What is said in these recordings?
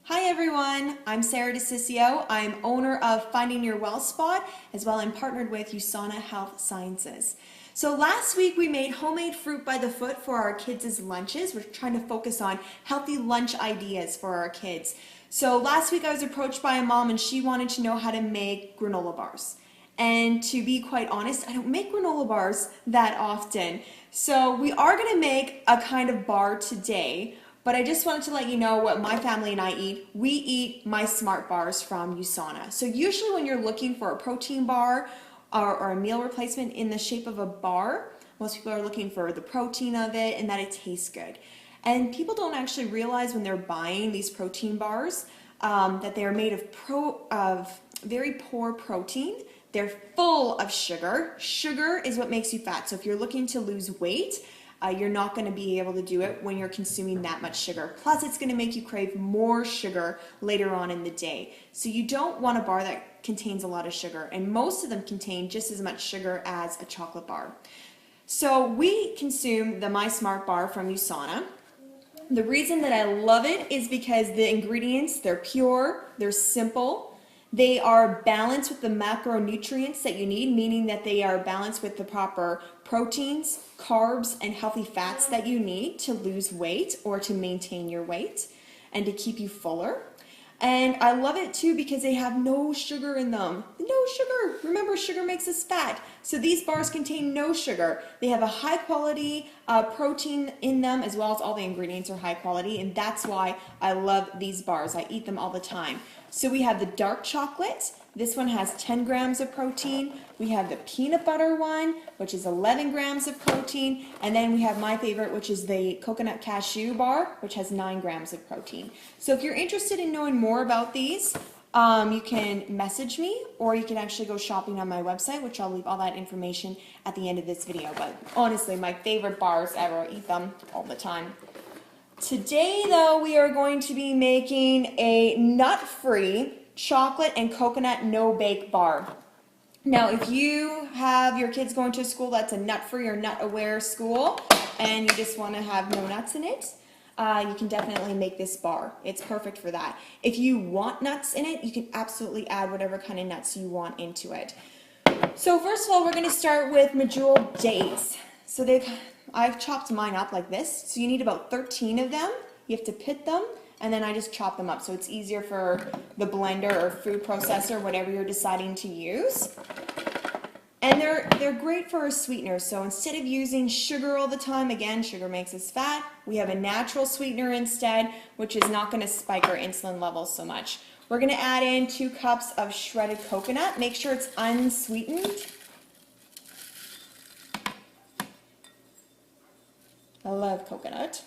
Hi everyone, I'm Sarah DeCiccio. I'm owner of Finding Your Well Spot, as well I'm partnered with USANA Health Sciences. So last week we made homemade fruit by the foot for our kids' lunches. We're trying to focus on healthy lunch ideas for our kids. So last week I was approached by a mom and she wanted to know how to make granola bars. And to be quite honest, I don't make granola bars that often. So we are going to make a kind of bar today. But I just wanted to let you know what my family and I eat. We eat My Smart Bars from USANA. So usually when you're looking for a protein bar or a meal replacement in the shape of a bar, most people are looking for the protein of it and that it tastes good. And people don't actually realize when they're buying these protein bars that they are made of very poor protein. They're full of sugar. Sugar is what makes you fat. So if you're looking to lose weight, you're not going to be able to do it when you're consuming that much sugar. Plus, it's going to make you crave more sugar later on in the day. So you don't want a bar that contains a lot of sugar, and most of them contain just as much sugar as a chocolate bar. So we consume the My Smart Bar from USANA. The reason that I love it is because the ingredients, they're pure, they're simple, they are balanced with the macronutrients that you need, meaning that they are balanced with the proper proteins, carbs, and healthy fats that you need to lose weight or to maintain your weight and to keep you fuller. And I love it too because they have no sugar in them. No sugar. Remember, sugar makes us fat. So these bars contain no sugar. They have a high quality protein in them, as well as all the ingredients are high quality. And that's why I love these bars. I eat them all the time. So we have the dark chocolate. This one has 10 grams of protein. We have the peanut butter one, which is 11 grams of protein. And then we have my favorite, which is the coconut cashew bar, which has 9 grams of protein. So if you're interested in knowing more about these, you can message me, or you can actually go shopping on my website, which I'll leave all that information at the end of this video. But honestly, my favorite bars ever. I eat them all the time. Today, though, we are going to be making a nut-free chocolate and coconut no-bake bar. Now, if you have your kids going to a school that's a nut-free or nut-aware school, and you just want to have no nuts in it, you can definitely make this bar. It's perfect for that. If you want nuts in it, you can absolutely add whatever kind of nuts you want into it. So first of all, we're going to start with medjool dates. So I've chopped mine up like this. So you need about 13 of them. You have to pit them, and then I just chop them up so it's easier for the blender or food processor, whatever you're deciding to use. And they're great for a sweetener. So instead of using sugar all the time, again, sugar makes us fat, we have a natural sweetener instead, which is not going to spike our insulin levels so much. We're going to add in 2 cups of shredded coconut. Make sure it's unsweetened. I love coconut.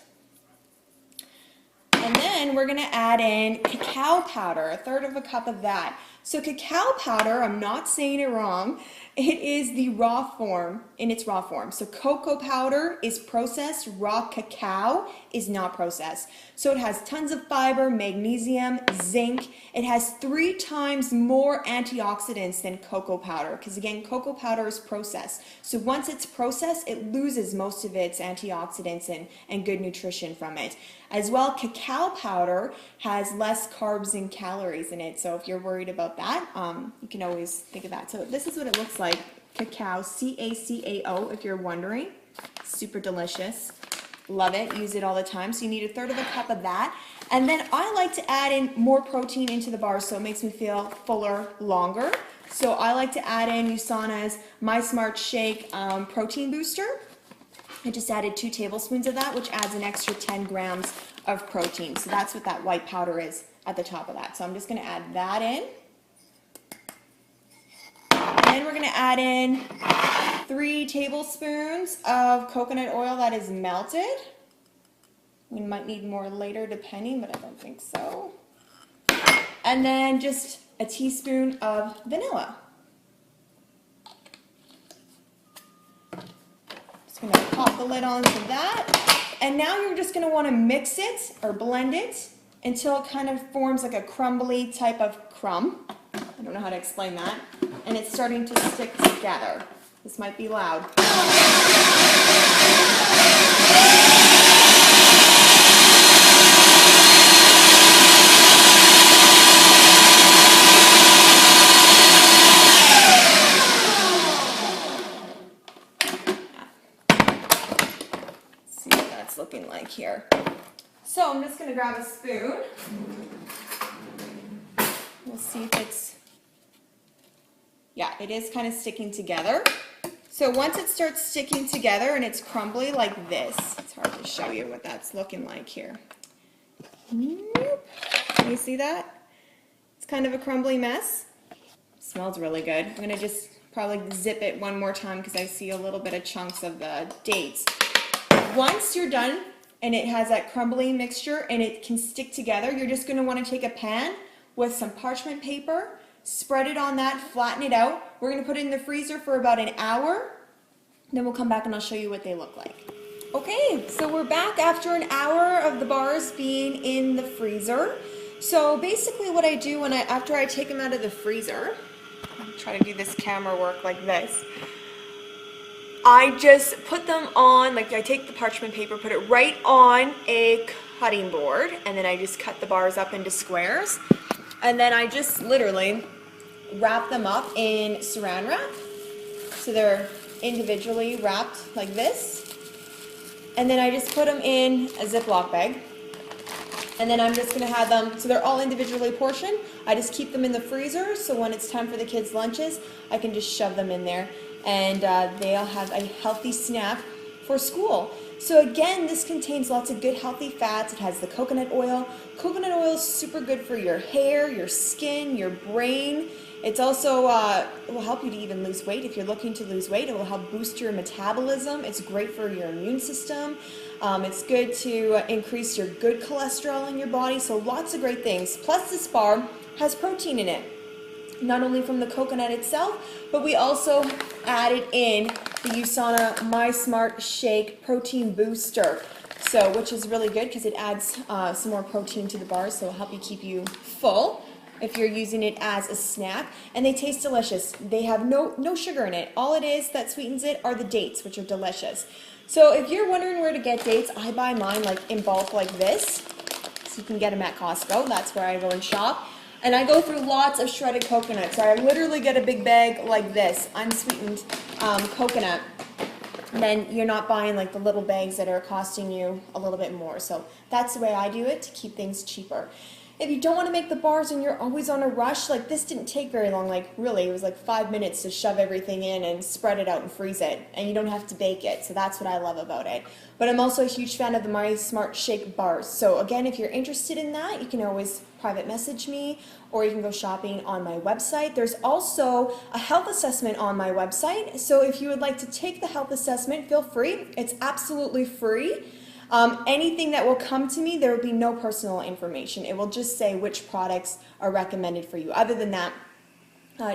And then we're going to add in cacao powder, 1/3 cup of that. So cacao powder, I'm not saying it wrong, it is the raw form, in its raw form. So cocoa powder is processed, raw cacao is not processed. So it has tons of fiber, magnesium, zinc. It has 3 times more antioxidants than cocoa powder, because again, cocoa powder is processed. So once it's processed, it loses most of its antioxidants and good nutrition from it. As well, cacao powder has less carbs and calories in it. So if you're worried about that, you can always think of that. So this is what it looks like. Cacao, C-A-C-A-O, if you're wondering. Super delicious. Love it. Use it all the time. So you need 1/3 cup of that. And then I like to add in more protein into the bar so it makes me feel fuller longer. So I like to add in USANA's My Smart Shake protein booster. I just added 2 tablespoons of that, which adds an extra 10 grams of protein. So that's what that white powder is at the top of that. So I'm just going to add that in. And then we're going to add in 3 tablespoons of coconut oil that is melted. We might need more later depending, but I don't think so. And then just a teaspoon of vanilla. Just going to pop the lid onto that. And now you're just going to want to mix it or blend it until it kind of forms like a crumbly type of crumb. I don't know how to explain that. And it's starting to stick together. This might be loud. grab a spoon. We'll see if it's, yeah, it is kind of sticking together. So once it starts sticking together and it's crumbly like this, it's hard to show you what that's looking like here. Can you see that? It's kind of a crumbly mess. Smells really good. I'm gonna just probably zip it one more time because I see a little bit of chunks of the dates. Once you're done and it has that crumbly mixture and it can stick together, you're just gonna wanna take a pan with some parchment paper, spread it on that, flatten it out. We're gonna put it in the freezer for about an hour. Then we'll come back and I'll show you what they look like. Okay, so we're back after an hour of the bars being in the freezer. So basically what I do after I take them out of the freezer, I'll try to do this camera work like this. I just put them on, like I take the parchment paper, put it right on a cutting board, and then I just cut the bars up into squares. And then I just literally wrap them up in saran wrap. So they're individually wrapped like this. And then I just put them in a Ziploc bag. And then I'm just gonna have them, so they're all individually portioned. I just keep them in the freezer, so when it's time for the kids' lunches, I can just shove them in there and they'll have a healthy snack for school. So again, this contains lots of good healthy fats. It has the coconut oil. Coconut oil is super good for your hair, your skin, your brain. It's also, it will help you to even lose weight. If you're looking to lose weight, it will help boost your metabolism. It's great for your immune system. It's good to increase your good cholesterol in your body. So lots of great things. Plus this bar has protein in it. Not only from the coconut itself, but we also added in the USANA My Smart Shake Protein Booster. So, which is really good because it adds some more protein to the bars, so it'll help you keep you full if you're using it as a snack. And they taste delicious. They have no sugar in it. All it is that sweetens it are the dates, which are delicious. So if you're wondering where to get dates, I buy mine like in bulk like this. So you can get them at Costco. That's where I go and shop. And I go through lots of shredded coconut. So I literally get a big bag like this, unsweetened coconut. And then you're not buying like the little bags that are costing you a little bit more. So that's the way I do it to keep things cheaper. If you don't want to make the bars and you're always on a rush, like this didn't take very long, like really, it was like 5 minutes to shove everything in and spread it out and freeze it, and you don't have to bake it, so that's what I love about it. But I'm also a huge fan of the My Smart Shake bars, so again, if you're interested in that, you can always private message me, or you can go shopping on my website. There's also a health assessment on my website, so if you would like to take the health assessment, feel free. It's absolutely free. Anything that will come to me, there will be no personal information. It will just say which products are recommended for you. Other than that,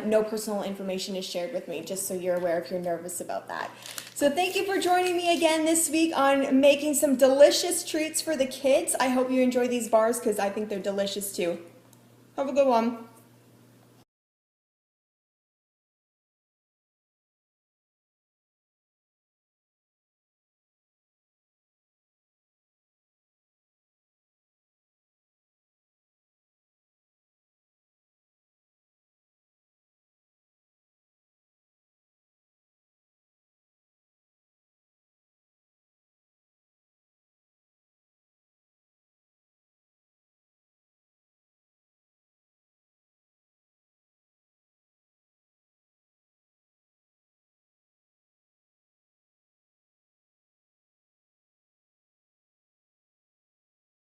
no personal information is shared with me, just so you're aware if you're nervous about that. So thank you for joining me again this week on making some delicious treats for the kids. I hope you enjoy these bars because I think they're delicious too. Have a good one.